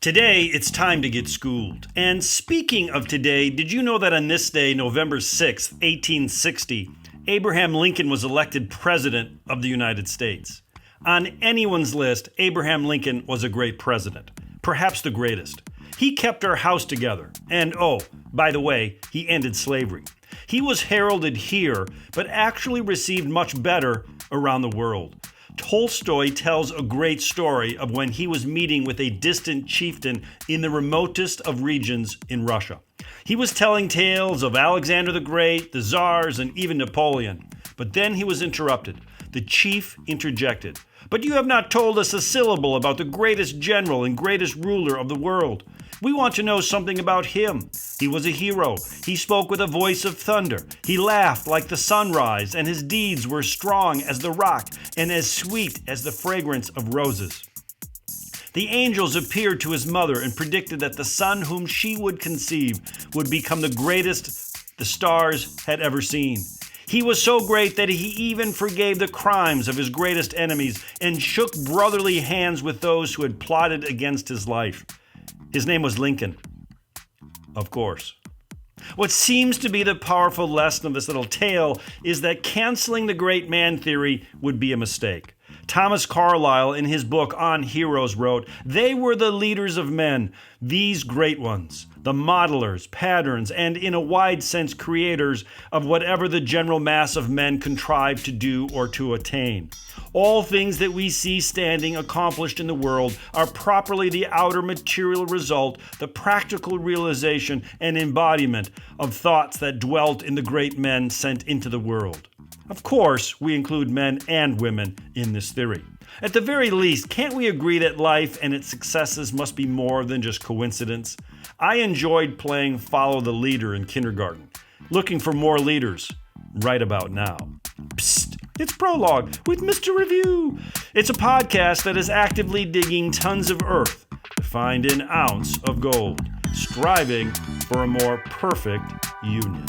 Today, it's time to get schooled. And speaking of today, did you know that on this day, November 6th, 1860, Abraham Lincoln was elected President of the United States? On anyone's list, Abraham Lincoln was a great president, perhaps the greatest. He kept our house together. And oh, by the way, he ended slavery. He was heralded here, but actually received much better around the world. Tolstoy tells a great story of when he was meeting with a distant chieftain in the remotest of regions in Russia. He was telling tales of Alexander the Great, the Tsars, and even Napoleon. But then he was interrupted. The chief interjected, "But you have not told us a syllable about the greatest general and greatest ruler of the world. We want to know something about him. He was a hero. He spoke with a voice of thunder. He laughed like the sunrise, and his deeds were strong as the rock and as sweet as the fragrance of roses." The angels appeared to his mother and predicted that the son whom she would conceive would become the greatest the stars had ever seen. He was so great that he even forgave the crimes of his greatest enemies and shook brotherly hands with those who had plotted against his life. His name was Lincoln, of course. What seems to be the powerful lesson of this little tale is that canceling the great man theory would be a mistake. Thomas Carlyle, in his book On Heroes, wrote, "They were the leaders of men, these great ones, the modelers, patterns, and in a wide sense creators of whatever the general mass of men contrive to do or to attain. All things that we see standing accomplished in the world are properly the outer material result, the practical realization and embodiment of thoughts that dwelt in the great men sent into the world." Of course, we include men and women in this theory. At the very least, can't we agree that life and its successes must be more than just coincidence? I enjoyed playing Follow the Leader in kindergarten, looking for more leaders right about now. Psst, it's Prologue with Mr. Review. It's a podcast that is actively digging tons of earth to find an ounce of gold, striving for a more perfect union.